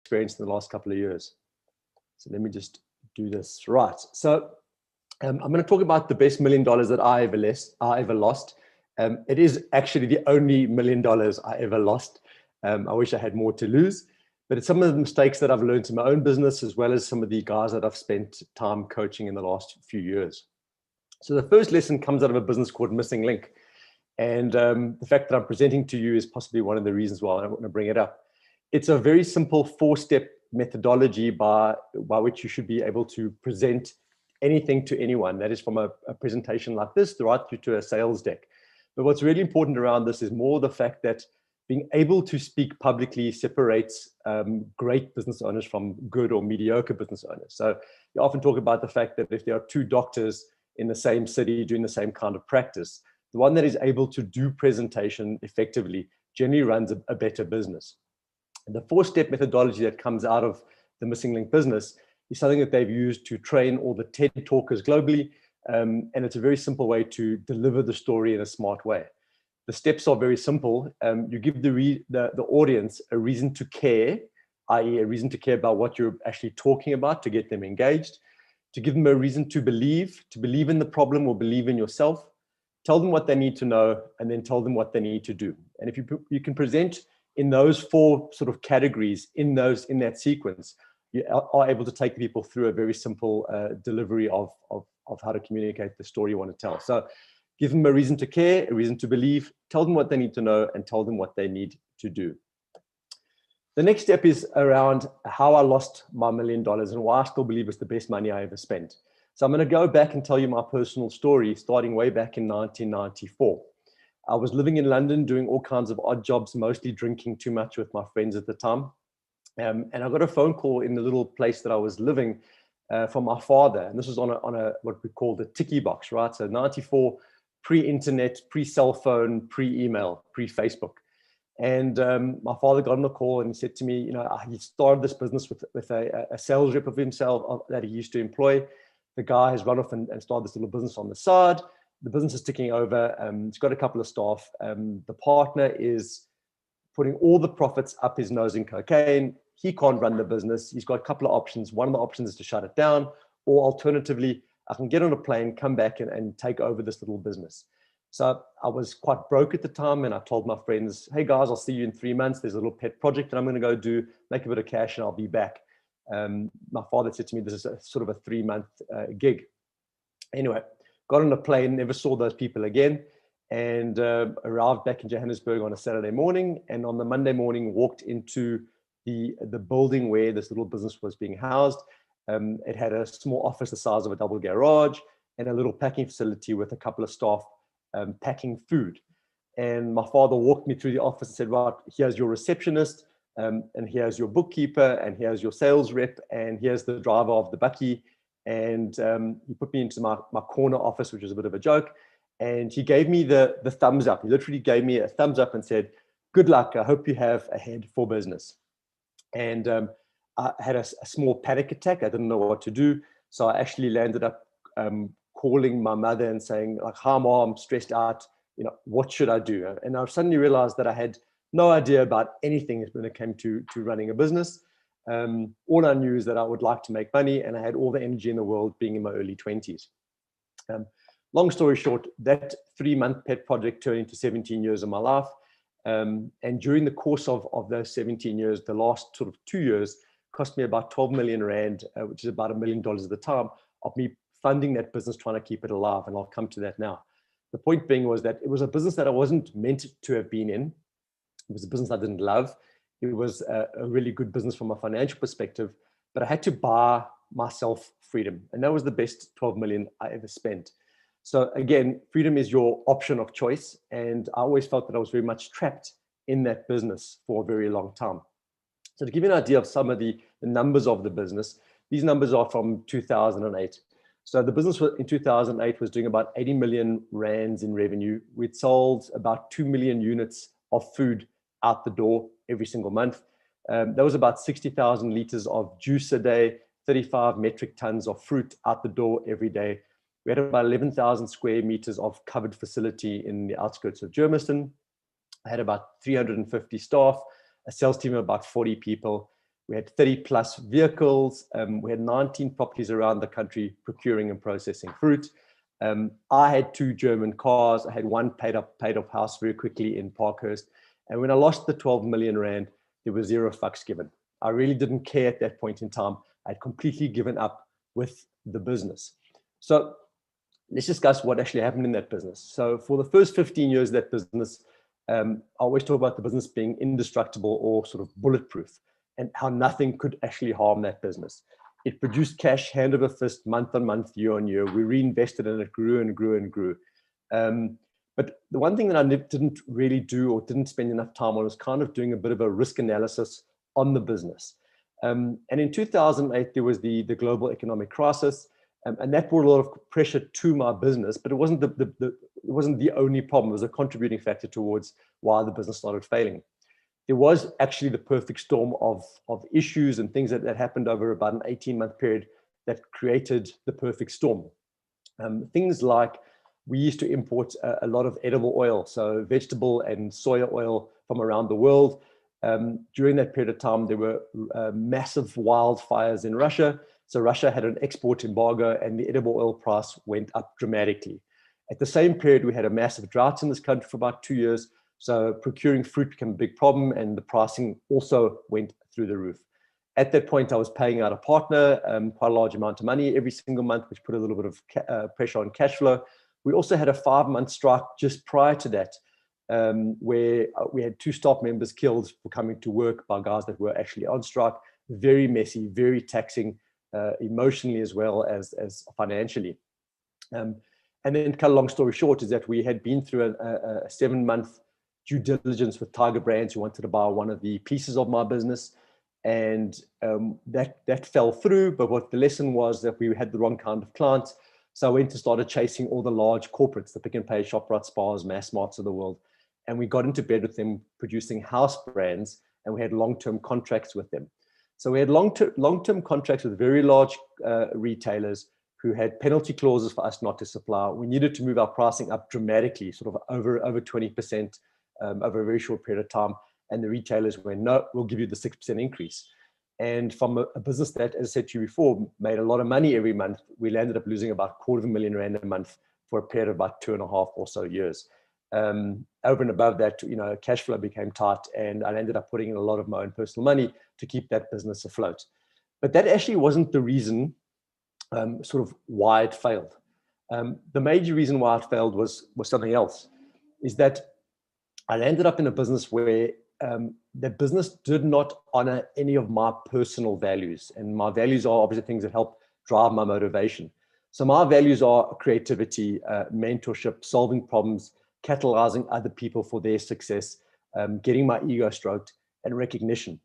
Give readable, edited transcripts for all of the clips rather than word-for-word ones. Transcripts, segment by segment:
experienced in the last couple of years. So let me just do this right. So I'm going to talk about the best $1 million that I ever lost. It is actually the only $1 million I ever lost. I wish I had more to lose, but it's some of the mistakes that I've learned in my own business, as well as some of the guys that I've spent time coaching in the last few years. So the first lesson comes out of a business called Missing Link. And the fact that I'm presenting to you is possibly one of the reasons why I want to bring it up. It's a very simple 4-step methodology by which you should be able to present anything to anyone. That is from a presentation like this right through to a sales deck. But what's really important around this is more the fact that being able to speak publicly separates great business owners from good or mediocre business owners. So you often talk about the fact that if there are 2 doctors in the same city doing the same kind of practice, the one that is able to do presentation effectively generally runs a better business. And the 4-step methodology that comes out of the Missing Link business is something that they've used to train all the TED talkers globally. And it's a very simple way to deliver the story in a smart way. The steps are very simple. You give the audience a reason to care, i.e. a reason to care about what you're actually talking about to get them engaged, to give them a reason to believe in the problem or believe in yourself, tell them what they need to know, and then tell them what they need to do. And if you can present in those 4 sort of categories in that sequence, you are able to take people through a very simple delivery of how to communicate the story you want to tell. So give them a reason to care, a reason to believe, tell them what they need to know, and tell them what they need to do. The next step is around how I lost my $1 million and why I still believe it's the best money I ever spent. So I'm going to go back and tell you my personal story, starting way back in 1994. I was living in London, doing all kinds of odd jobs, mostly drinking too much with my friends at the time. And I got a phone call in the little place that I was living from my father. And this was on a what we call the ticky box, right? So 94, pre-internet, pre-cell phone, pre-email, pre-Facebook. And my father got on the call and he said to me, he started this business with a sales rep of himself that he used to employ. The guy has run off and started this little business on the side. The business is ticking over. It's got a couple of staff. The partner is putting all the profits up his nose in cocaine. He can't run the business. He's got a couple of options. One of the options is to shut it down, or alternatively, I can get on a plane, come back and take over this little business. So I was quite broke at the time, and I told my friends, hey guys, I'll see you in 3 months. There's a little pet project that I'm going to go do, make a bit of cash, and I'll be back. My father said to me, this is a sort of a 3-month gig. Anyway, got on a plane, never saw those people again, and arrived back in Johannesburg on a Saturday morning, and on the Monday morning walked into the building where this little business was being housed. It had a small office the size of a double garage and a little packing facility with a couple of staff packing food. And my father walked me through the office and said, right, here's your receptionist, and here's your bookkeeper, and here's your sales rep, and here's the driver of the bakkie. And he put me into my corner office, which was a bit of a joke. And he gave me the thumbs up. He literally gave me a thumbs up and said, good luck. I hope you have a head for business. And I had a small panic attack. I didn't know what to do. So I actually landed up calling my mother and saying, like, hi, Mom, I'm stressed out. What should I do? And I suddenly realized that I had no idea about anything when it came to running a business. All I knew is that I would like to make money, and I had all the energy in the world being in my early 20s. Long story short, that 3-month pet project turned into 17 years of my life. And during the course of those 17 years, the last sort of 2 years cost me about 12 million Rand, which is about $1 million at the time, of me funding that business, trying to keep it alive. And I'll come to that now. The point being was that it was a business that I wasn't meant to have been in. It was a business I didn't love. It was a really good business from a financial perspective, but I had to buy myself freedom. And that was the best 12 million I ever spent. So again, freedom is your option of choice. And I always felt that I was very much trapped in that business for a very long time. So to give you an idea of some of the numbers of the business, these numbers are from 2008. So the business in 2008 was doing about 80 million Rands in revenue. We'd sold about 2 million units of food out the door every single month. There was about 60,000 liters of juice a day, 35 metric tons of fruit out the door every day. We had about 11,000 square meters of covered facility in the outskirts of Germiston. I had about 350 staff, a sales team of about 40 people. We had 30 plus vehicles. We had 19 properties around the country procuring and processing fruit. I had 2 German cars. I had one paid off house very quickly in Parkhurst. And when I lost the 12 million rand, there was 0 fucks given. I really didn't care at that point in time. I'd completely given up with the business. So let's discuss what actually happened in that business. So for the first 15 years of that business, I always talk about the business being indestructible or sort of bulletproof, and how nothing could actually harm that business. It produced cash hand over fist, month on month, year on year. We reinvested and it grew and grew and grew. But the one thing that I didn't really do or didn't spend enough time on was kind of doing a bit of a risk analysis on the business. And in 2008, there was the global economic crisis, and that brought a lot of pressure to my business, but it wasn't the only problem. It was a contributing factor towards why the business started failing. There was actually the perfect storm of issues and things that happened over about an 18-month period that created the perfect storm. Things like we used to import a lot of edible oil, so vegetable and soya oil from around the world. During that period of time, there were massive wildfires in Russia. So Russia had an export embargo and the edible oil price went up dramatically. At the same period, we had a massive drought in this country for about 2 years. So procuring fruit became a big problem and the pricing also went through the roof. At that point, I was paying out a partner quite a large amount of money every single month, which put a little bit of pressure on cash flow. We also had a 5-month strike just prior to that, where we had 2 staff members killed for coming to work by guys that were actually on strike. Very messy, very taxing, emotionally as well as financially. And then, cut a long story short, is that we had been through a 7-month due diligence with Tiger Brands, who wanted to buy one of the pieces of my business, and that fell through. But what the lesson was that we had the wrong kind of clients. So I went and started chasing all the large corporates, the Pick n Pay, Shoprite, Spars, Massmarts of the world, and we got into bed with them, producing house brands, and we had long-term contracts with them. So we had long-term contracts with very large retailers who had penalty clauses for us not to supply. We needed to move our pricing up dramatically, sort of over 20%. Over a very short period of time, and the retailers went, no, we'll give you the 6% increase. And from a business that, as I said to you before, made a lot of money every month, we landed up losing about 250,000 rand a month for a period of about 2.5 or so years. Over and above that, cash flow became tight, and I ended up putting in a lot of my own personal money to keep that business afloat. But that actually wasn't the reason, sort of why it failed. The major reason why it failed was something else, is that I ended up in a business where the business did not honor any of my personal values. And my values are obviously things that help drive my motivation. So my values are creativity, mentorship, solving problems, catalyzing other people for their success, getting my ego stroked, and recognition.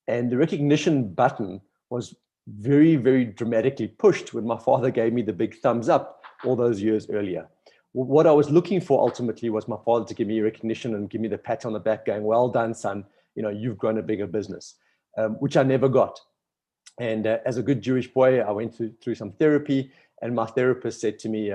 And the recognition button was very, very dramatically pushed when my father gave me the big thumbs up all those years earlier. What I was looking for ultimately was my father to give me recognition and give me the pat on the back going, well done, son, you've grown a bigger business, which I never got. And as a good Jewish boy, I went through some therapy, and my therapist said to me,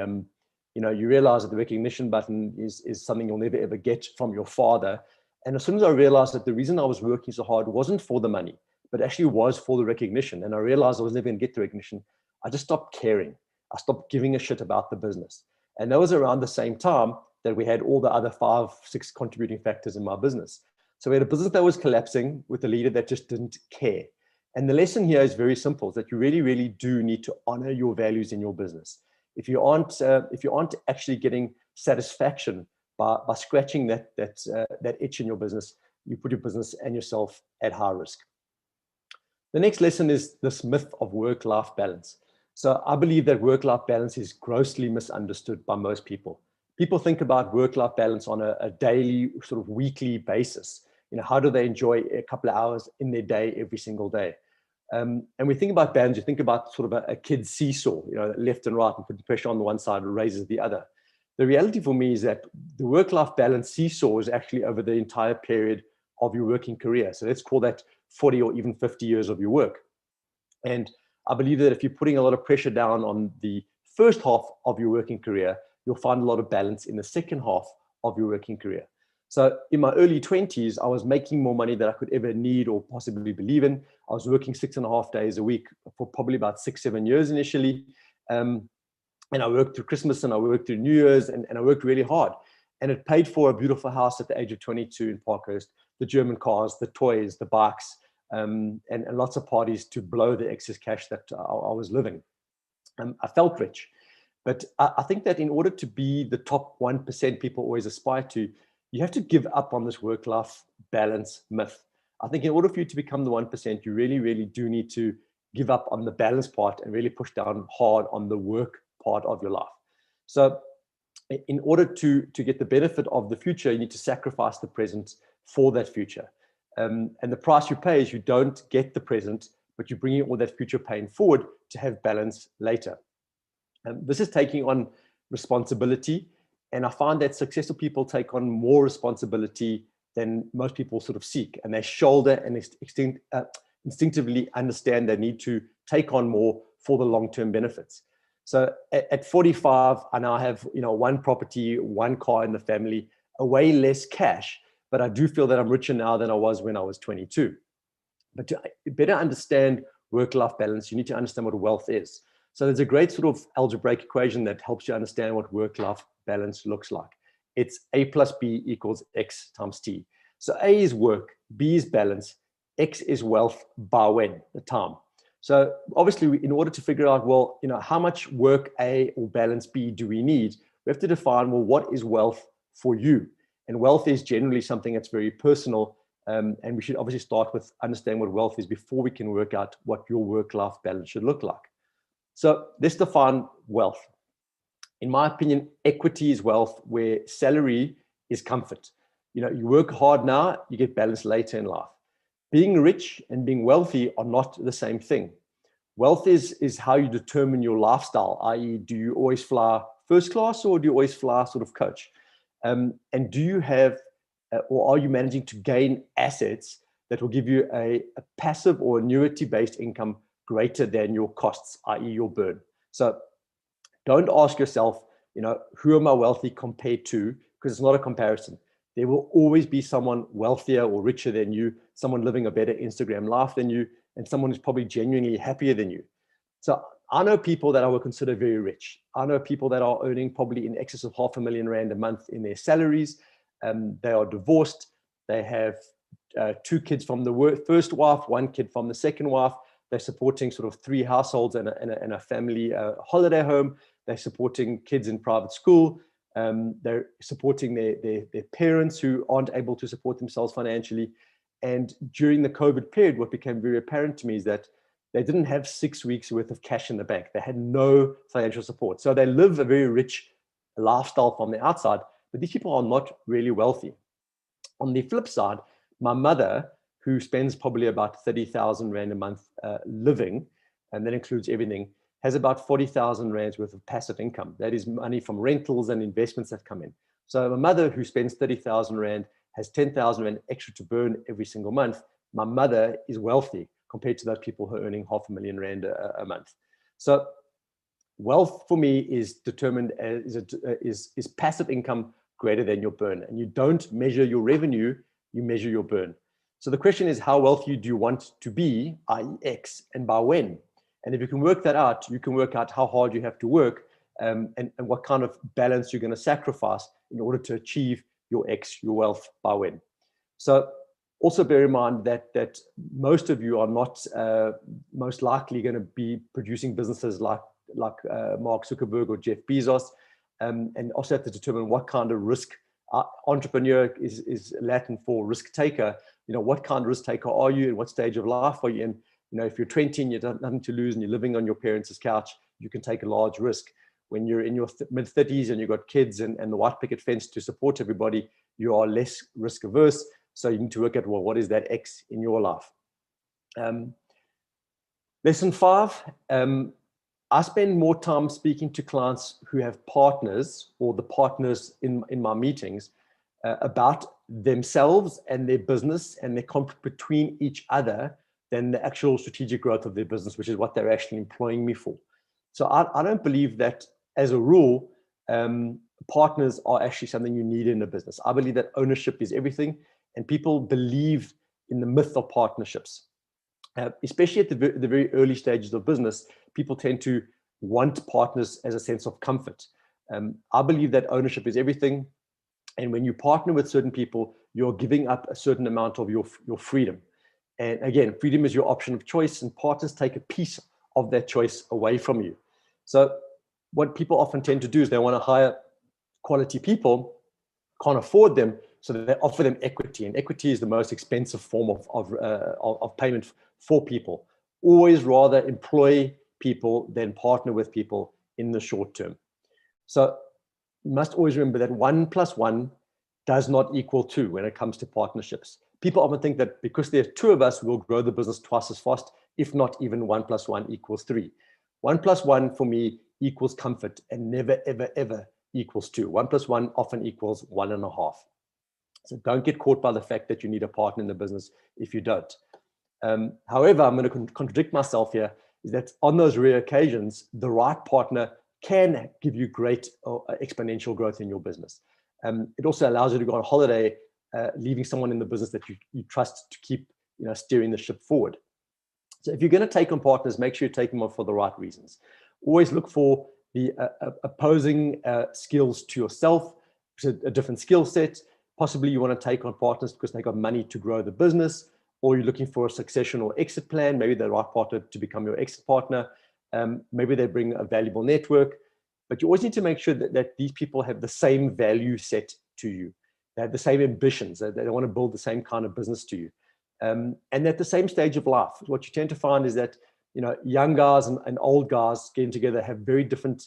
you realize that the recognition button is something you'll never ever get from your father. And as soon as I realized that the reason I was working so hard wasn't for the money, but actually was for the recognition, and I realized I was never going to get the recognition, I just stopped caring. I stopped giving a shit about the business. And that was around the same time that we had all the other 5, 6 contributing factors in my business. So we had a business that was collapsing with a leader that just didn't care. And the lesson here is very simple, is that you really, really do need to honor your values in your business. If you aren't actually getting satisfaction by scratching that itch in your business, you put your business and yourself at high risk. The next lesson is this myth of work-life balance. So I believe that work-life balance is grossly misunderstood by most people. People think about work-life balance on a daily, sort of weekly basis. How do they enjoy a couple of hours in their day every single day? And we think about balance, you think about sort of a kid's seesaw, left and right, and putting pressure on the one side and raises the other. The reality for me is that the work-life balance seesaw is actually over the entire period of your working career. So let's call that 40 or even 50 years of your work. And I believe that if you're putting a lot of pressure down on the first half of your working career, you'll find a lot of balance in the second half of your working career. So in my early 20s, I was making more money than I could ever need or possibly believe in. I was working 6.5 days a week for probably about 6-7 years initially. And I worked through Christmas and I worked through New Year's, and I worked really hard. And it paid for a beautiful house at the age of 22 in Parkhurst, the German cars, the toys, the bikes, and lots of parties to blow the excess cash that I was living. I felt rich. But I think that in order to be the top 1% people always aspire to, you have to give up on this work-life balance myth. I think in order for you to become the 1%, you really, really do need to give up on the balance part and really push down hard on the work part of your life. So in order to get the benefit of the future, you need to sacrifice the present for that future. And the price you pay is you don't get the present, but you're bringing all that future pain forward to have balance later. This is taking on responsibility. And I find that successful people take on more responsibility than most people sort of seek. And they shoulder and instinctively understand they need to take on more for the long-term benefits. So at 45, I now have, one property, one car in the family, a way less cash, but I do feel that I'm richer now than I was when I was 22. But to better understand work-life balance, you need to understand what wealth is. So there's a great sort of algebraic equation that helps you understand what work-life balance looks like. It's A plus B equals X times T. So A is work, B is balance, X is wealth by when, the time. So obviously, in order to figure out, well, how much work A or balance B do we need? We have to define, well, what is wealth for you? And wealth is generally something that's very personal. And we should obviously start with understanding what wealth is before we can work out what your work-life balance should look like. So let's define wealth. In my opinion, equity is wealth, where salary is comfort. You work hard now, you get balance later in life. Being rich and being wealthy are not the same thing. Wealth is how you determine your lifestyle, i.e., do you always fly first class or do you always fly sort of coach? And do you have, or are you managing to gain assets that will give you a passive or annuity-based income greater than your costs, i.e. your burn? So don't ask yourself, who am I wealthy compared to? Because it's not a comparison. There will always be someone wealthier or richer than you, someone living a better Instagram life than you, and someone who's probably genuinely happier than you. So I know people that I would consider very rich. I know people that are earning probably in excess of R500,000 a month in their salaries. They are divorced. They have 2 kids from the first wife, 1 kid from the second wife. They're supporting sort of 3 households and a family holiday home. They're supporting kids in private school. They're supporting their parents who aren't able to support themselves financially. And during the COVID period, what became very apparent to me is that they didn't have 6 weeks worth of cash in the bank. They had no financial support. So they live a very rich lifestyle from the outside, but these people are not really wealthy. On the flip side, my mother, who spends probably about 30,000 Rand a month living, and that includes everything, has about 40,000 Rands worth of passive income. That is money from rentals and investments that come in. So my mother, who spends 30,000 Rand, has 10,000 Rand extra to burn every single month. My mother is wealthy compared to those people who are earning R500,000 a month. So wealth for me is determined as is passive income greater than your burn. And you don't measure your revenue, you measure your burn. So the question is, how wealthy do you want to be, i.e. X, and by when? And if you can work that out, you can work out how hard you have to work and what kind of balance you're going to sacrifice in order to achieve your X, your wealth, by when. So also bear in mind that most of you are not most likely going to be producing businesses like Mark Zuckerberg or Jeff Bezos, and also have to determine what kind of risk. Entrepreneur is Latin for risk taker. What kind of risk taker are you and what stage of life are you in? If you're 20 and you have nothing to lose and you're living on your parents' couch, you can take a large risk. When you're in your mid-30s and you've got kids and the white picket fence to support everybody, you are less risk averse. So you need to work at, well, what is that X in your life? Lesson 5, I spend more time speaking to clients who have partners or the partners in my meetings about themselves and their business and their conflict between each other than the actual strategic growth of their business, which is what they're actually employing me for. So I don't believe that, as a rule, partners are actually something you need in a business. I believe that ownership is everything, and people believe in the myth of partnerships. Especially at the very early stages of business, people tend to want partners as a sense of comfort. I believe that ownership is everything. And when you partner with certain people, you're giving up a certain amount of your freedom. And again, freedom is your option of choice, and partners take a piece of that choice away from you. So what people often tend to do is they want to hire quality people, can't afford them, so they offer them equity. And equity is the most expensive form of payment for people. Always rather employ people than partner with people in the short term. So you must always remember that 1 + 1 does not equal 2 when it comes to partnerships. People often think that because there are 2 of us, we'll grow the business twice as fast, if not even 1 + 1 = 3. 1 + 1 for me equals comfort and never, ever, ever equals 2. 1 + 1 often equals 1.5. So don't get caught by the fact that you need a partner in the business if you don't. However, I'm going to contradict myself here, is that on those rare occasions, the right partner can give you great exponential growth in your business. It also allows you to go on holiday, leaving someone in the business that you trust to keep steering the ship forward. So if you're going to take on partners, make sure you take them on for the right reasons. Always look for the opposing skills to yourself, a different skill set. Possibly you want to take on partners because they got money to grow the business, or you're looking for a succession or exit plan. Maybe they're the right partner to become your exit partner. Maybe they bring a valuable network, but you always need to make sure that these people have the same value set to you. They have the same ambitions. They want to build the same kind of business to you. And at the same stage of life. What you tend to find is that young guys and old guys getting together have very different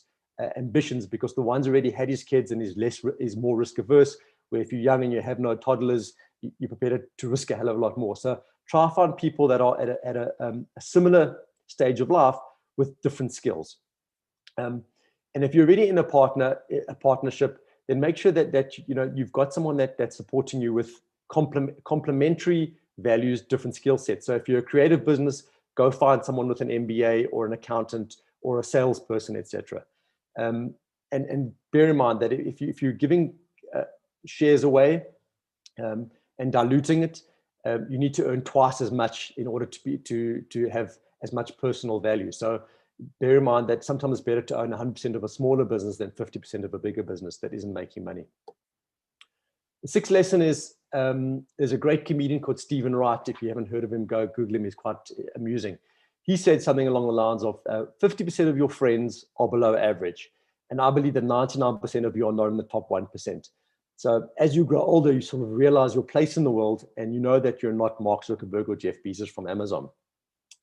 ambitions, because the one's already had his kids and is more risk averse, where if you're young and you have no toddlers, you're prepared to risk a hell of a lot more. So try to find people that are at a similar stage of life with different skills. And if you're already in a partnership, then make sure that you've got someone that's supporting you with complementary values, different skill sets. So if you're a creative business, go find someone with an MBA or an accountant or a salesperson, etc. And bear in mind that if you're giving shares away and diluting it, you need to earn twice as much in order to have as much personal value. So bear in mind that sometimes it's better to own 100% of a smaller business than 50% of a bigger business that isn't making money. The sixth lesson is, there's a great comedian called Stephen Wright. If you haven't heard of him, go Google him. He's quite amusing. He said something along the lines of 50% of your friends are below average. And I believe that 99% of you are not in the top 1%. So as you grow older, you sort of realize your place in the world, and you know that you're not Mark Zuckerberg or Jeff Bezos from Amazon.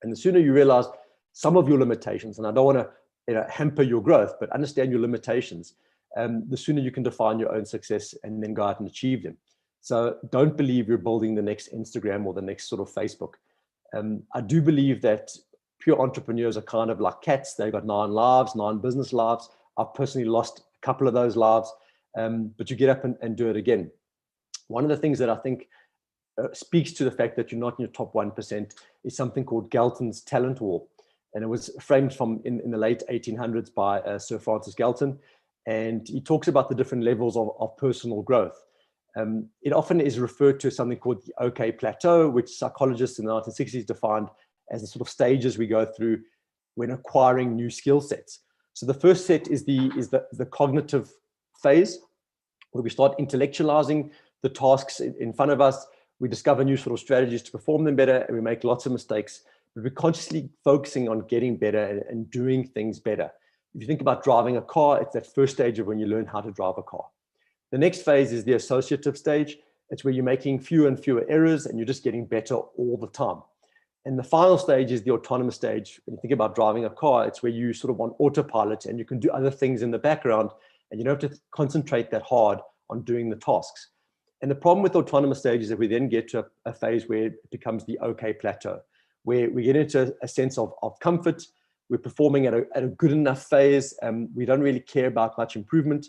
And the sooner you realize some of your limitations, and I don't want to hamper your growth, but understand your limitations, the sooner you can define your own success and then go out and achieve them. So don't believe you're building the next Instagram or the next sort of Facebook. I do believe that pure entrepreneurs are kind of like cats. They've got 9 lives, 9 business lives. I've personally lost a couple of those lives, but you get up and do it again. One of the things that I think speaks to the fact that you're not in your top 1% is something called Galton's talent wall. And it was framed in the late 1800s by Sir Francis Galton. And he talks about the different levels of personal growth. It often is referred to as something called the OK plateau, which psychologists in the 1960s defined as the sort of stages we go through when acquiring new skill sets. So the first set is the cognitive phase, where we start intellectualizing the tasks in front of us. We discover new sort of strategies to perform them better, and we make lots of mistakes, but we're consciously focusing on getting better and doing things better. If you think about driving a car, it's that first stage of when you learn how to drive a car. The next phase is the associative stage. It's where you're making fewer and fewer errors and you're just getting better all the time. And the final stage is the autonomous stage. When you think about driving a car, it's where you sort of on autopilot and you can do other things in the background and you don't have to concentrate that hard on doing the tasks. And the problem with autonomous stage is that we then get to a phase where it becomes the OK plateau, where we get into a sense of comfort. We're performing at a good enough phase. We don't really care about much improvement.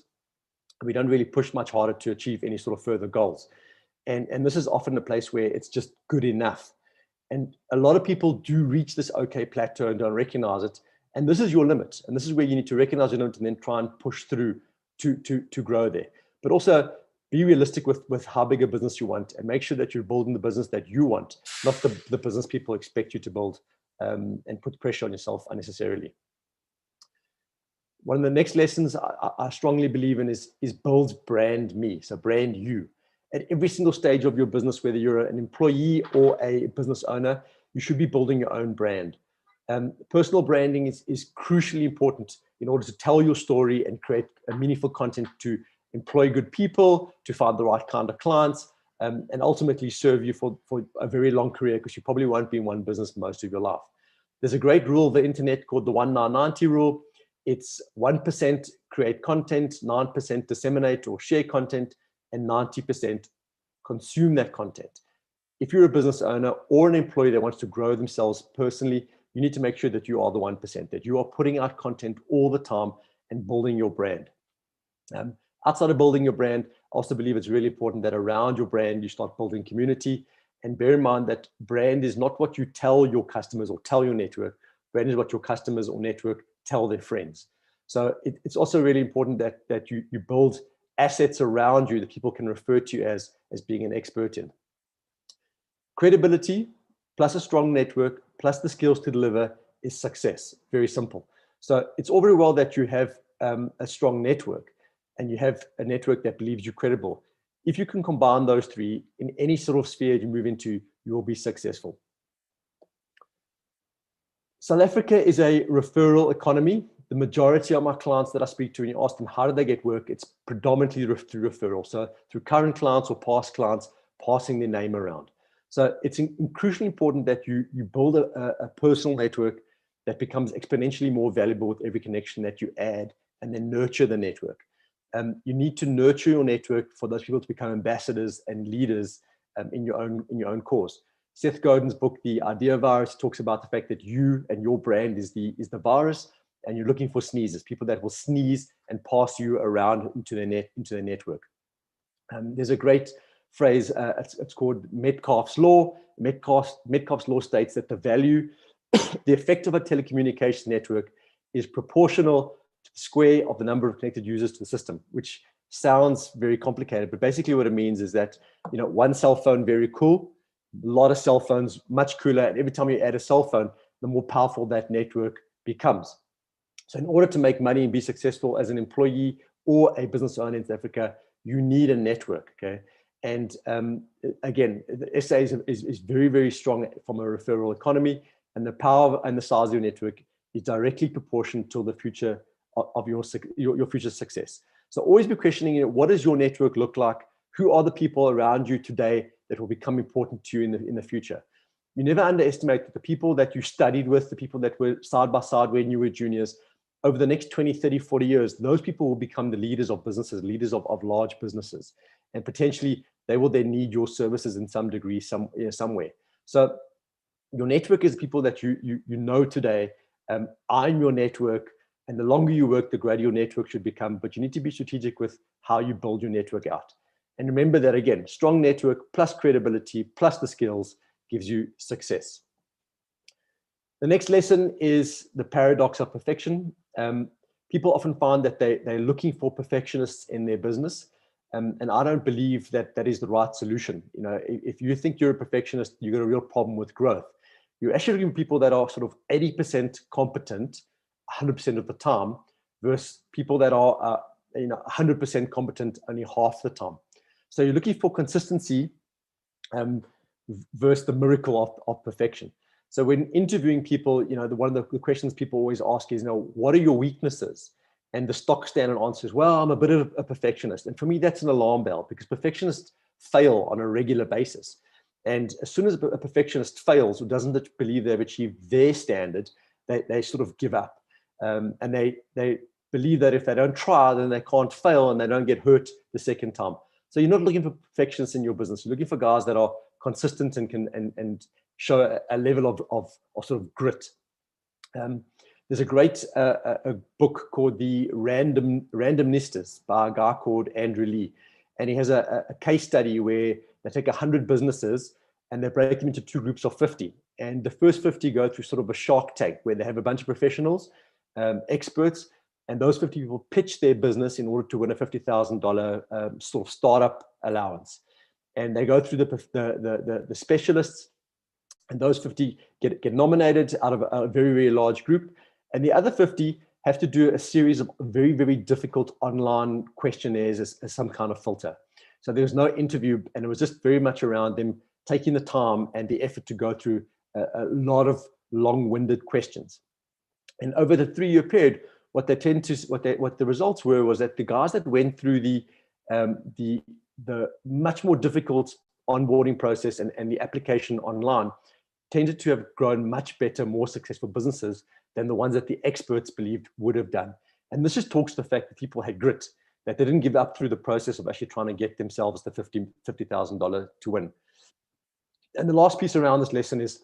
We don't really push much harder to achieve any sort of further goals. And this is often a place where it's just good enough. And a lot of people do reach this OK plateau and don't recognize it. And this is your limit. And this is where you need to recognize your limit and then try and push through to grow there. But also Be realistic with how big a business you want, and make sure that you're building the business that you want, not the business people expect you to build, and put pressure on yourself unnecessarily. One of the next lessons I strongly believe in is build brand me. So brand you. At every single stage of your business, whether you're an employee or a business owner, you should be building your own brand. Personal branding is crucially important in order to tell your story and create a meaningful content to employ good people, to find the right kind of clients, and ultimately serve you for a very long career, because you probably won't be in one business most of your life. There's a great rule of the internet called the 1-9-90 rule. It's 1% create content, 9% disseminate or share content, and 90% consume that content. If you're a business owner or an employee that wants to grow themselves personally, you need to make sure that you are the 1%, that you are putting out content all the time and building your brand. Outside of building your brand, I also believe it's really important that around your brand, you start building community. And bear in mind that brand is not what you tell your customers or tell your network. Brand is what your customers or network tell their friends. So it's also really important that you build assets around you that people can refer to you as being an expert in. Credibility plus a strong network plus the skills to deliver is success. Very simple. So it's all very well that you have a strong network and you have a network that believes you're credible. If you can combine those three in any sort of sphere you move into, you will be successful. South Africa is a referral economy. The majority of my clients that I speak to, and you ask them, how do they get work? It's predominantly through referral. So through current clients or past clients, passing their name around. So it's crucially important that you build a personal network that becomes exponentially more valuable with every connection that you add, and then nurture the network. You need to nurture your network for those people to become ambassadors and leaders in your own cause. Seth Godin's book, The Idea Virus, talks about the fact that you and your brand is the virus, and you're looking for sneezers, people that will sneeze and pass you around into their network. There's a great phrase, it's called Metcalfe's Law. Metcalfe's Law states that the effect of a telecommunications network is proportional to the square of the number of connected users to the system, which sounds very complicated, but basically what it means is that, one cell phone, very cool, a lot of cell phones, much cooler, and every time you add a cell phone, the more powerful that network becomes. So in order to make money and be successful as an employee or a business owner in South Africa, you need a network, okay? And again, the SA is very, very strong from a referral economy, and the power and the size of your network is directly proportional to the future of your future success. So always be questioning, what does your network look like? Who are the people around you today that will become important to you in the future? You never underestimate the people that you studied with, the people that were side by side when you were juniors. Over the next 20, 30, 40 years, those people will become the leaders of businesses, leaders of large businesses. And potentially, they will then need your services in some degree, somewhere. So your network is people that you know today. I'm your network. And the longer you work, the greater your network should become. But you need to be strategic with how you build your network out. And remember that, again, strong network plus credibility plus the skills gives you success. The next lesson is the paradox of perfection. People often find that they're looking for perfectionists in their business. And I don't believe that is the right solution. If you think you're a perfectionist, you've got a real problem with growth. You're actually looking for people that are sort of 80% competent 100% of the time versus people that are 100% competent only half the time. So you're looking for consistency versus the miracle of perfection. So when interviewing people, one of the questions people always ask is, what are your weaknesses? And the stock standard answer is, well, I'm a bit of a perfectionist. And for me, that's an alarm bell, because perfectionists fail on a regular basis. And as soon as a perfectionist fails or doesn't believe they've achieved their standard, they sort of give up. And they believe that if they don't try, then they can't fail and they don't get hurt the second time. So you're not looking for perfectionists in your business. You're looking for guys that are consistent and can show a level of sort of grit. There's a great a book called The Randomnistas by a guy called Andrew Lee. And he has a case study where they take 100 businesses and they break them into two groups of 50. And the first 50 go through sort of a shark tank where they have a bunch of professionals, experts, And those 50 people pitch their business in order to win a $50,000 sort of startup allowance. And they go through the specialists, and those 50 get nominated out of a very, very large group. And the other 50 have to do a series of very, very difficult online questionnaires as some kind of filter. So there was no interview, and it was just very much around them taking the time and the effort to go through a lot of long-winded questions. And over the 3-year period, what the results were was that the guys that went through the much more difficult onboarding process and the application online tended to have grown much better, more successful businesses than the ones that the experts believed would have done. And this just talks to the fact that people had grit, that they didn't give up through the process of actually trying to get themselves the $50,000 to win. And the last piece around this lesson is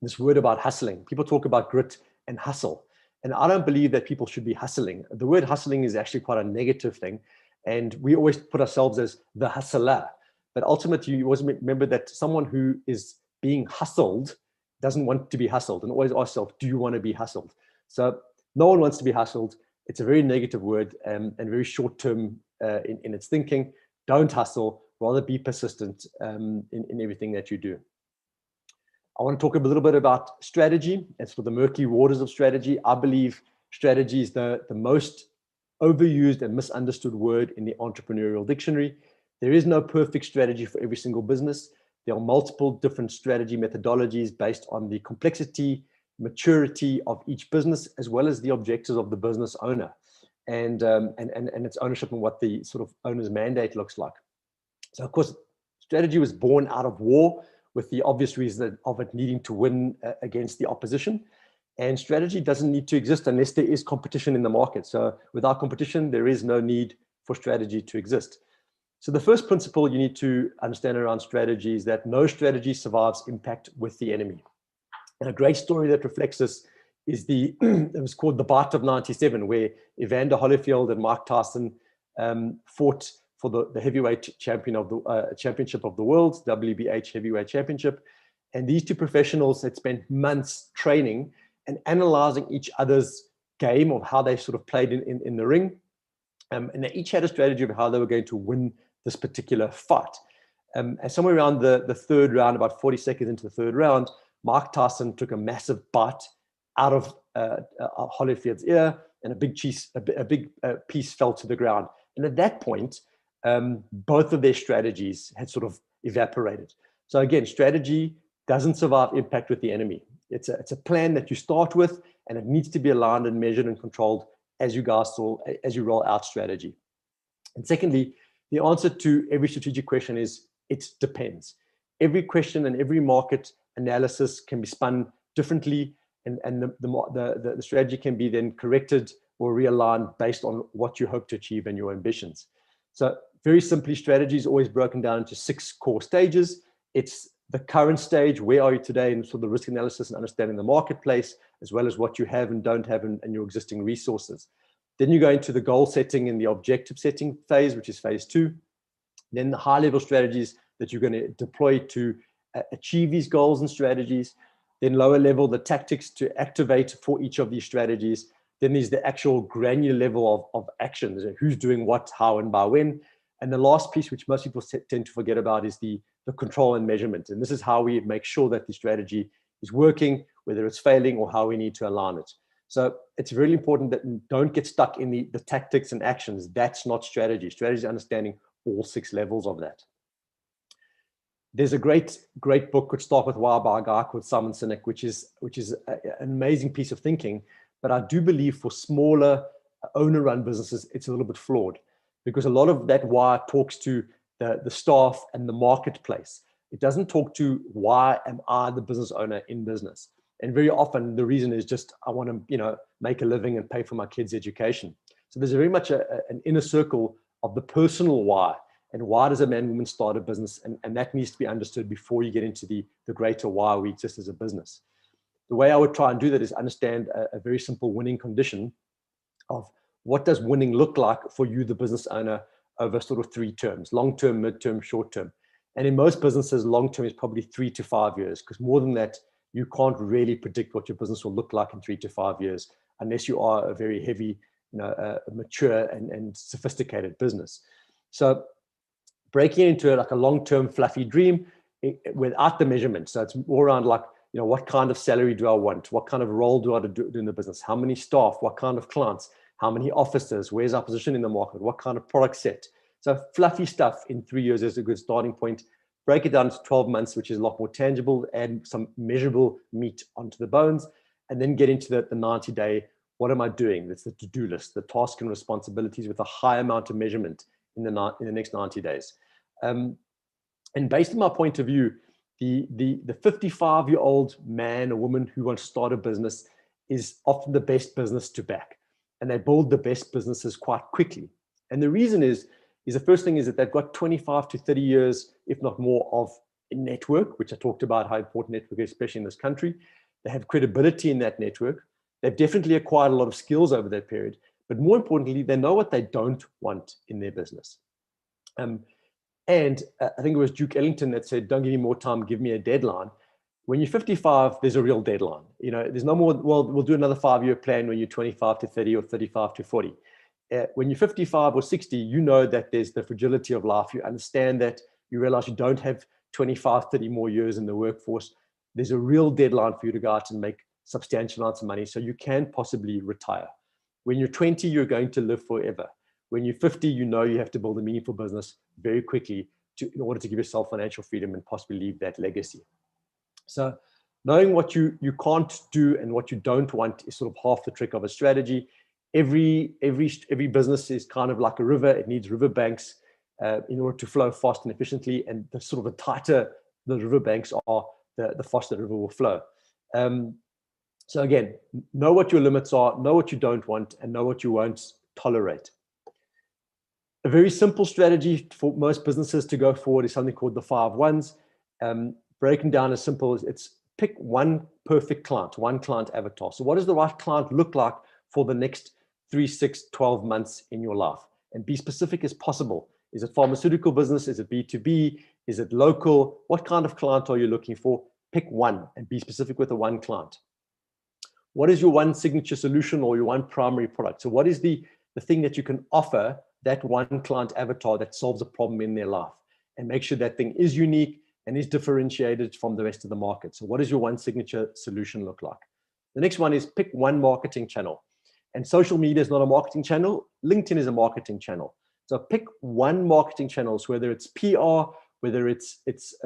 this word about hustling. People talk about grit and hustle. And I don't believe that people should be hustling. The word hustling is actually quite a negative thing. And we always put ourselves as the hustler. But ultimately, you always remember that someone who is being hustled doesn't want to be hustled, and always ask yourself, do you want to be hustled? So no one wants to be hustled. It's a very negative word and very short-term in its thinking. Don't hustle, rather be persistent in everything that you do. I want to talk a little bit about strategy. As for the murky waters of strategy, I believe strategy is the most overused and misunderstood word in the entrepreneurial dictionary. There is no perfect strategy for every single business. There are multiple different strategy methodologies based on the complexity, maturity of each business, as well as the objectives of the business owner and its ownership and what the sort of owner's mandate looks like. So, of course, strategy was born out of war, with the obvious reason of it needing to win against the opposition. And strategy doesn't need to exist unless there is competition in the market. So without competition, there is no need for strategy to exist. So the first principle you need to understand around strategy is that no strategy survives impact with the enemy. And a great story that reflects this is it was called The Bite of 97, where Evander Holyfield and Mike Tyson fought for the heavyweight championship of the world, WBH heavyweight championship. And these two professionals had spent months training and analyzing each other's game of how they sort of played in the ring. And they each had a strategy of how they were going to win this particular fight. And somewhere around the third round, about 40 seconds into the third round, Mike Tyson took a massive bite out of Holyfield's ear, and a big piece fell to the ground. And at that point, both of their strategies had sort of evaporated. So again, strategy doesn't survive impact with the enemy. It's a plan that you start with, and it needs to be aligned and measured and controlled as you roll out strategy. And secondly, the answer to every strategic question is it depends. Every question and every market analysis can be spun differently, and the strategy can be then corrected or realigned based on what you hope to achieve and your ambitions. So very simply, strategy is always broken down into 6 core stages. It's the current stage, where are you today, and so the risk analysis and understanding the marketplace, as well as what you have and don't have in your existing resources. Then you go into the goal setting and the objective setting phase, which is phase 2. Then the high level strategies that you're going to deploy to achieve these goals and strategies. Then lower level, the tactics to activate for each of these strategies. Then there's the actual granular level of actions, who's doing what, how, and by when. And the last piece, which most people tend to forget about, is the control and measurement. And this is how we make sure that the strategy is working, whether it's failing, or how we need to align it. So it's really important that you don't get stuck in the tactics and actions. That's not strategy. Strategy is understanding all 6 levels of that. There's a great book, which Start With Why, by a guy called Simon Sinek, which is an amazing piece of thinking. But I do believe for smaller owner-run businesses, it's a little bit flawed, because a lot of that why talks to the staff and the marketplace. It doesn't talk to why am I the business owner in business. And very often the reason is just I want to make a living and pay for my kids' education. So there's very much an inner circle of the personal why. And why does a man or woman start a business? And that needs to be understood before you get into the greater why we exist as a business. The way I would try and do that is understand a very simple winning condition of what does winning look like for you, the business owner, over sort of 3 terms: long-term, mid-term, short-term. And in most businesses, long-term is probably 3 to 5 years, because more than that, you can't really predict what your business will look like in 3 to 5 years, unless you are a very heavy a mature and sophisticated business. So breaking into like a long-term fluffy dream without the measurement. So it's more around like, what kind of salary do I want? What kind of role do I do in the business? How many staff? What kind of clients? How many offices? Where's our position in the market? What kind of product set? So fluffy stuff in 3 years is a good starting point. Break it down to 12 months, which is a lot more tangible, add some measurable meat onto the bones, and then get into the 90-day, what am I doing? That's the to-do list, the task and responsibilities with a high amount of measurement in the next 90 days. And based on my point of view, the 55-year-old man or woman who wants to start a business is often the best business to back. And they build the best businesses quite quickly. And the reason is the first thing is that they've got 25 to 30 years, if not more, of a network, which I talked about how important network is, especially in this country. They have credibility in that network. They've definitely acquired a lot of skills over that period. But more importantly, they know what they don't want in their business. And I think it was Duke Ellington that said, don't give me more time, give me a deadline. When you're 55, there's a real deadline. There's no more, well, we'll do another 5-year plan when you're 25 to 30 or 35 to 40. When you're 55 or 60, you know that there's the fragility of life. You understand that, you realize you don't have 25, 30 more years in the workforce. There's a real deadline for you to go out and make substantial amounts of money so you can possibly retire. When you're 20, you're going to live forever. When you're 50, you know you have to build a meaningful business very quickly in order to give yourself financial freedom and possibly leave that legacy. So knowing what you can't do and what you don't want is sort of half the trick of a strategy. Every business is kind of like a river. It needs river banks in order to flow fast and efficiently. And the sort of the tighter the river banks are, the faster the river will flow. So again, know what your limits are, know what you don't want, and know what you won't tolerate. A very simple strategy for most businesses to go forward is something called the 5 1s. Breaking down as simple as it's pick one perfect client, one client avatar. So what does the right client look like for the next 3, 6, 12 months in your life? And be specific as possible. Is it pharmaceutical business? Is it B2B? Is it local? What kind of client are you looking for? Pick one and be specific with the one client. What is your one signature solution or your one primary product? So what is the thing that you can offer that one client avatar that solves a problem in their life? And make sure that thing is unique and is differentiated from the rest of the market. So what does your one signature solution look like? The next one is pick one marketing channel. And social media is not a marketing channel. LinkedIn is a marketing channel. So pick one marketing channel, so whether it's PR, whether it's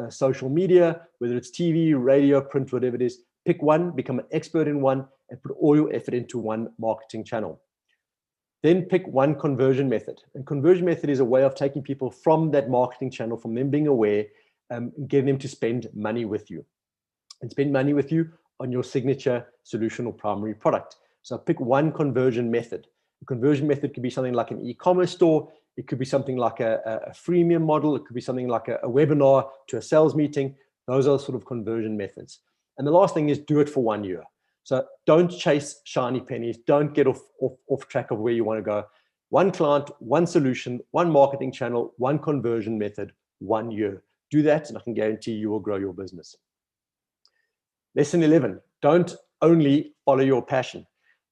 social media, whether it's TV, radio, print, whatever it is. Pick one, become an expert in one, and put all your effort into one marketing channel. Then pick one conversion method. And conversion method is a way of taking people from that marketing channel, from them being aware, getting them to spend money with you. And spend money with you on your signature solution or primary product. So pick one conversion method. A conversion method could be something like an e-commerce store. It could be something like a freemium model. It could be something like a webinar to a sales meeting. Those are sort of conversion methods. And the last thing is do it for 1 year. So don't chase shiny pennies. Don't get off track of where you want to go. One client, one solution, one marketing channel, one conversion method, 1 year. Do that and I can guarantee you will grow your business. Lesson 11, don't only follow your passion.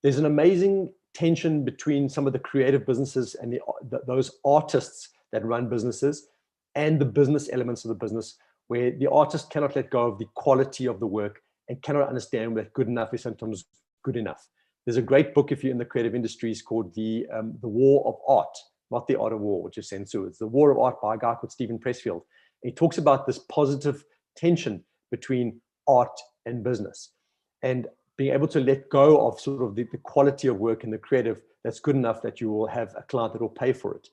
There's an amazing tension between some of the creative businesses and those artists that run businesses and the business elements of the business, where the artist cannot let go of the quality of the work and cannot understand that good enough is sometimes good enough. There's a great book, if you're in the creative industries, called The War of Art, not The Art of War, which is Sun Tzu. It's The War of Art by a guy called Stephen Pressfield. And he talks about this positive tension between art and business, and being able to let go of sort of the quality of work and the creative that's good enough that you will have a client that will pay for it.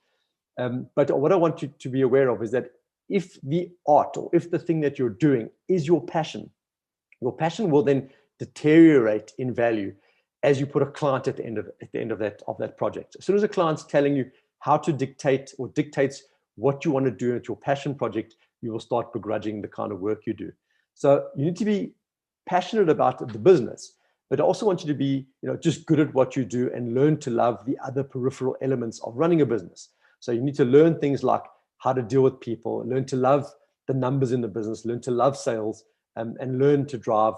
But what I want you to be aware of is that if the art or if the thing that you're doing is your passion will then deteriorate in value as you put a client at the end of that project. As soon as a client's telling you how to dictate or dictates what you want to do at your passion project, you will start begrudging the kind of work you do. So you need to be passionate about the business, but I also want you to be, just good at what you do and learn to love the other peripheral elements of running a business. So you need to learn things like how to deal with people, learn to love the numbers in the business, learn to love sales, and learn to drive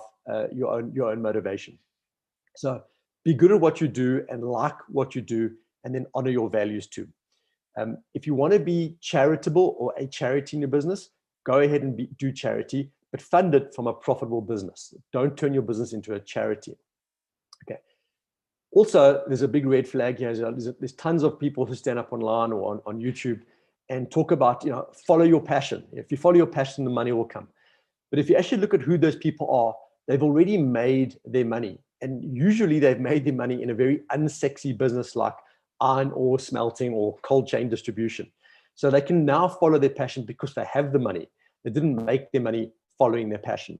your own motivation. So Be good at what you do and like what you do, and then honor your values too. If you want to be charitable or a charity in your business, go ahead and do charity, but fund it from a profitable business. Don't turn your business into a charity. Okay. Also, there's a big red flag here. There's tons of people who stand up online or on YouTube and talk about, follow your passion. If you follow your passion, the money will come. But if you actually look at who those people are, they've already made their money. And usually they've made their money in a very unsexy business like iron ore smelting or cold chain distribution. So they can now follow their passion because they have the money. They didn't make their money following their passion.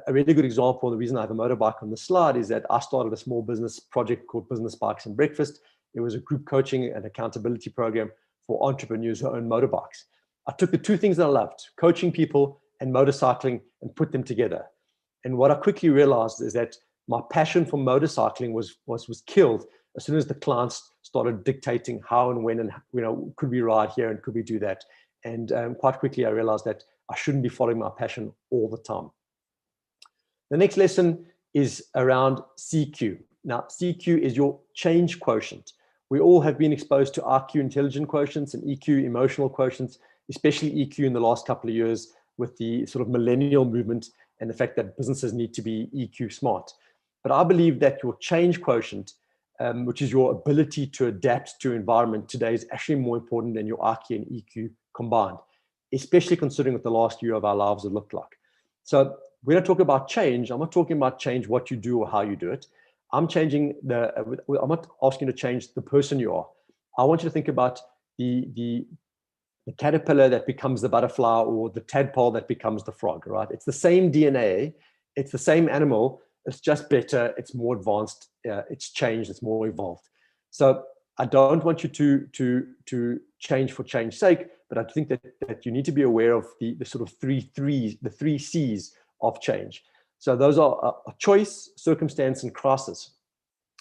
A really good example, the reason I have a motorbike on the slide, is that I started a small business project called Business Bikes and Breakfast. It was a group coaching and accountability program for entrepreneurs who own motorbikes. I took the two things that I loved, coaching people and motorcycling, and put them together. And what I quickly realized is that my passion for motorcycling was killed as soon as the clients started dictating how and when, and could we ride here and could we do that. And quite quickly I realized that I shouldn't be following my passion all the time. The next lesson is around CQ. Now, CQ is your change quotient. We all have been exposed to RQ, intelligent quotients, and EQ, emotional quotients, especially EQ in the last couple of years with the sort of millennial movement and the fact that businesses need to be EQ smart. But I believe that your change quotient, which is your ability to adapt to environment today, is actually more important than your RQ and EQ combined, especially considering what the last year of our lives have looked like. So when I talk about change, I'm not talking about change what you do or how you do it. I'm not asking you to change the person you are. I want you to think about the caterpillar that becomes the butterfly, or the tadpole that becomes the frog, right? It's the same DNA, it's the same animal, it's just better, it's more advanced, it's changed, it's more evolved. So I don't want you to change for change's sake, but I think that you need to be aware of the sort of the three C's of change. So those are a choice, circumstance, and crisis.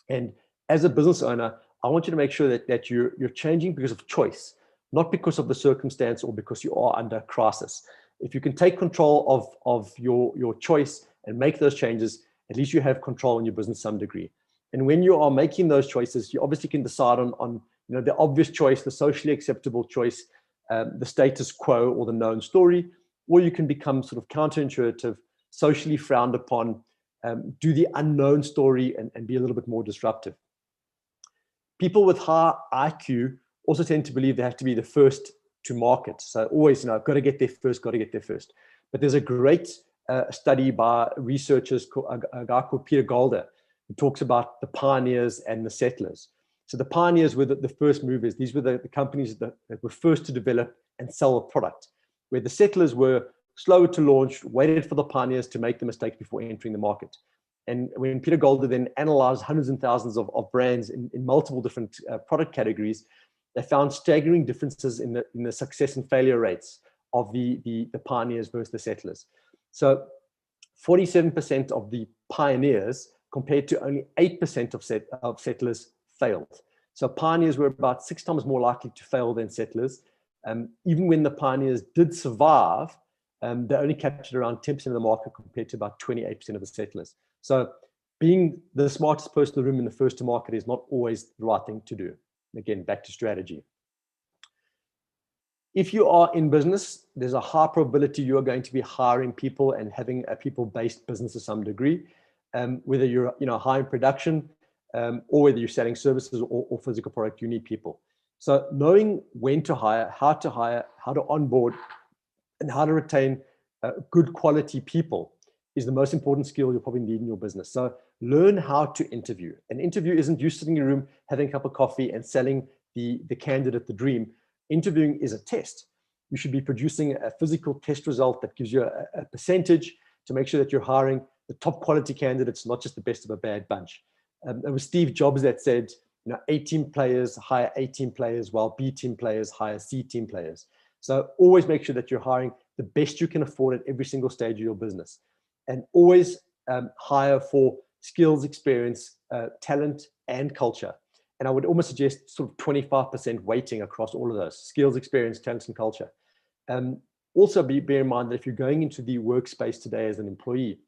And as a business owner, I want you to make sure that you're changing because of choice, not because of the circumstance or because you are under crisis. If you can take control of your choice and make those changes, at least you have control in your business to some degree. And when you are making those choices, you obviously can decide on the obvious choice, the socially acceptable choice, the status quo or the known story, or you can become sort of counterintuitive, socially frowned upon, do the unknown story and be a little bit more disruptive. People with high IQ also tend to believe they have to be the first to market. So always, I've got to get there first, But there's a great study by researchers, a guy called Peter Golder, who talks about the pioneers and the settlers. So the pioneers were the first movers. These were the companies that were first to develop and sell a product, where the settlers were slower to launch, waited for the pioneers to make the mistake before entering the market. And when Peter Golder then analyzed hundreds and thousands of brands in multiple different product categories, they found staggering differences in the success and failure rates of the pioneers versus the settlers. So 47% of the pioneers compared to only 8% of settlers failed. So pioneers were about 6 times more likely to fail than settlers. Even when the pioneers did survive, they only captured around 10% of the market compared to about 28% of the settlers. So being the smartest person in the room and the first to market is not always the right thing to do. Again, back to strategy. If you are in business, there's a high probability you are going to be hiring people and having a people-based business to some degree, whether you're high in production or whether you're selling services or physical product, you need people. So knowing when to hire, how to onboard, and how to retain good quality people is the most important skill you'll probably need in your business. So learn how to interview. An interview isn't you sitting in your room, having a cup of coffee and selling the candidate the dream. Interviewing is a test. You should be producing a physical test result that gives you a percentage to make sure that you're hiring the top quality candidates, not just the best of a bad bunch. It was Steve Jobs that said, A team players hire A team players, while B team players hire C team players. So always make sure that you're hiring the best you can afford at every single stage of your business. And always hire for skills, experience, talent, and culture. And I would almost suggest sort of 25% weighting across all of those: skills, experience, talent, and culture. Also bear in mind that if you're going into the workspace today as an employee,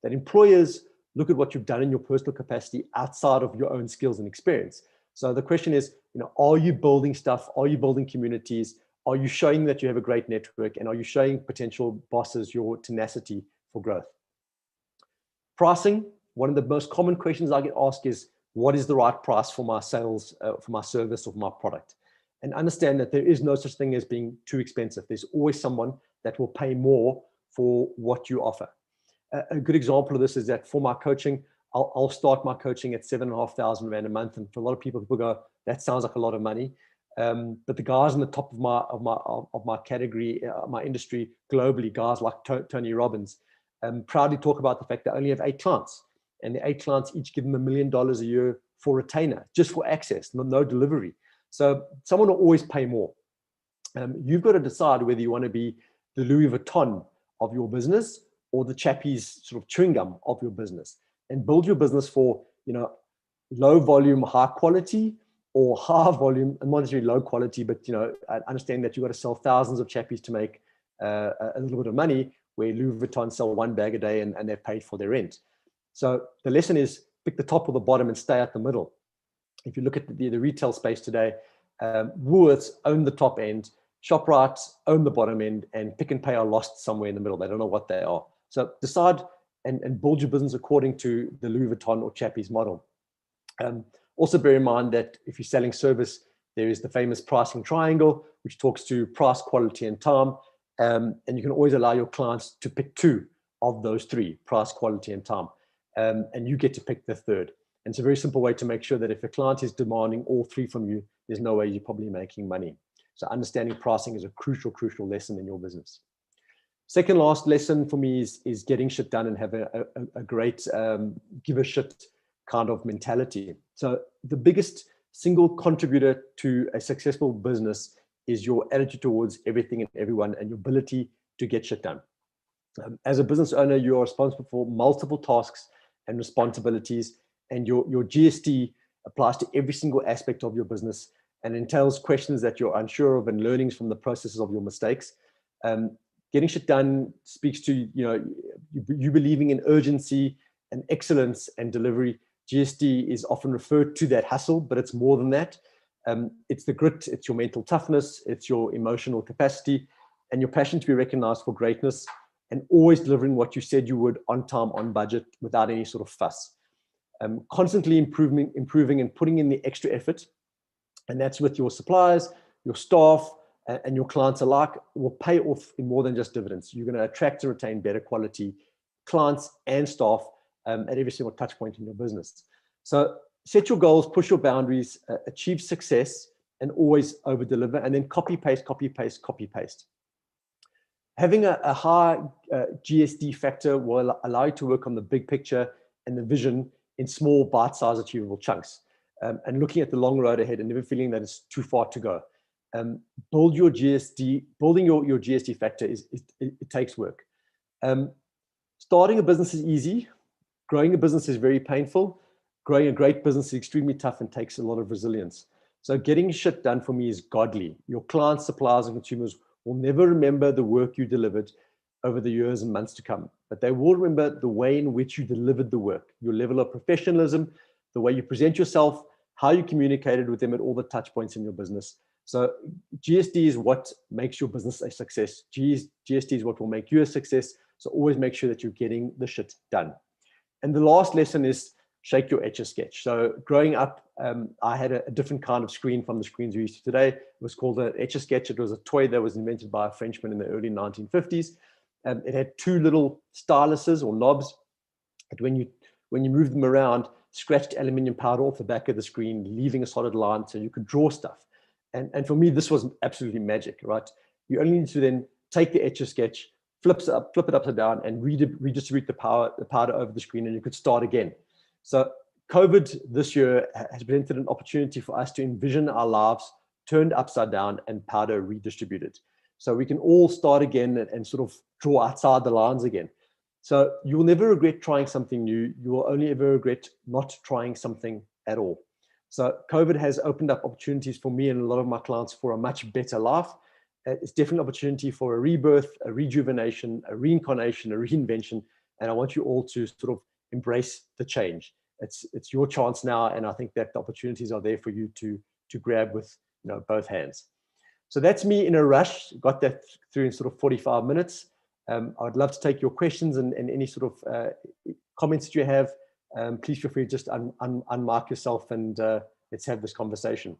that employers look at what you've done in your personal capacity outside of your own skills and experience. So the question is, are you building stuff? Are you building communities? Are you showing that you have a great network? And are you showing potential bosses your tenacity for growth? Pricing, one of the most common questions I get asked is, what is the right price for my sales, for my service, or for my product? And understand that there is no such thing as being too expensive. There's always someone that will pay more for what you offer. A good example of this is that for my coaching, I'll start my coaching at 7,500 Rand a month. And for a lot of people go, that sounds like a lot of money. But the guys in the top of my category, my industry globally, guys like Tony Robbins, proudly talk about the fact they only have 8 clients. And the 8 clients each give them $1 million a year for retainer, just for access, no delivery. So someone will always pay more. You've got to decide whether you want to be the Louis Vuitton of your business or the Chappie's sort of chewing gum of your business, and build your business for, low volume, high quality, or high volume, and not necessarily low quality, but, I understand that you've got to sell thousands of Chappies to make a little bit of money, where Louis Vuitton sell 1 bag a day and they've paid for their rent. So the lesson is pick the top or the bottom and stay at the middle. If you look at the retail space today, Woolworths own the top end, ShopRite own the bottom end, and Pick and Pay are lost somewhere in the middle. They don't know what they are. So decide and build your business according to the Louis Vuitton or Chappie's model. Also bear in mind that if you're selling service, there is the famous pricing triangle, which talks to price, quality, and time. And you can always allow your clients to pick 2 of those 3, price, quality, and time. And you get to pick the third. And it's a very simple way to make sure that if a client is demanding all 3 from you, there's no way you're probably making money. So understanding pricing is a crucial lesson in your business. Second last lesson for me is getting shit done and have a great give a shit kind of mentality. So the biggest single contributor to a successful business is your attitude towards everything and everyone and your ability to get shit done. As a business owner, you are responsible for multiple tasks and responsibilities, and your GST applies to every single aspect of your business and entails questions that you're unsure of and learnings from the processes of your mistakes. Getting shit done speaks to you believing in urgency and excellence and delivery. GST is often referred to that hustle, but it's more than that. It's the grit, it's your mental toughness, it's your emotional capacity, and your passion to be recognized for greatness, and always delivering what you said you would on time, on budget, without any sort of fuss. Constantly improving and putting in the extra effort, and that's with your suppliers, your staff, and your clients alike, will pay off in more than just dividends. You're going to attract and retain better quality clients and staff at every single touch point in your business. So set your goals, push your boundaries, achieve success, and always over deliver, and then copy paste. Having a high GSD factor will allow you to work on the big picture and the vision in small, bite-sized, achievable chunks, and looking at the long road ahead and never feeling that it's too far to go. Building your GSD factor it takes work. Starting a business is easy. Growing a business is very painful. Growing a great business is extremely tough and takes a lot of resilience. So getting shit done for me is godly. Your clients, suppliers, and consumers will never remember the work you delivered over the years and months to come, but they will remember the way in which you delivered the work, your level of professionalism, the way you present yourself, how you communicated with them at all the touch points in your business. So GSD is what makes your business a success. GSD is what will make you a success. So always make sure that you're getting the shit done. And the last lesson is shake your etcher sketch. So growing up, I had a different kind of screen from the screens we used to today. It was called an etcher sketch. It was a toy that was invented by a Frenchman in the early 1950s. It had 2 little styluses or knobs that when you moved them around, scratched aluminium powder off the back of the screen, leaving a solid line so you could draw stuff. And for me, this was absolutely magic, right? You only need to then take the etcher sketch, flip it upside down, and redistribute the powder over the screen, and you could start again. So COVID this year has presented an opportunity for us to envision our lives turned upside down and powder redistributed. So we can all start again and sort of draw outside the lines again. So you will never regret trying something new. You will only ever regret not trying something at all. So COVID has opened up opportunities for me and a lot of my clients for a much better life. It's definitely an opportunity for a rebirth, a rejuvenation, a reincarnation, a reinvention. And I want you all to sort of embrace the change. It's your chance now, and I think that the opportunities are there for you to grab with both hands. So that's me in a rush. Got that through in sort of 45 minutes. I would love to take your questions and any sort of comments that you have. Please feel free to just unmark yourself and let's have this conversation.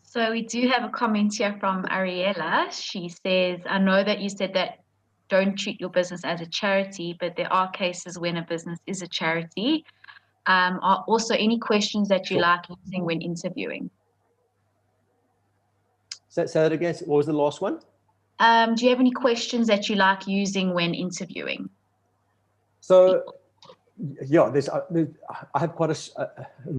So we do have a comment here from Ariella. She says, I know that you said that don't treat your business as a charity, but there are cases when a business is a charity. Are also any questions that you like using when interviewing? Say that again. What was the last one? Do you have any questions that you like using when interviewing? So, yeah, I have quite a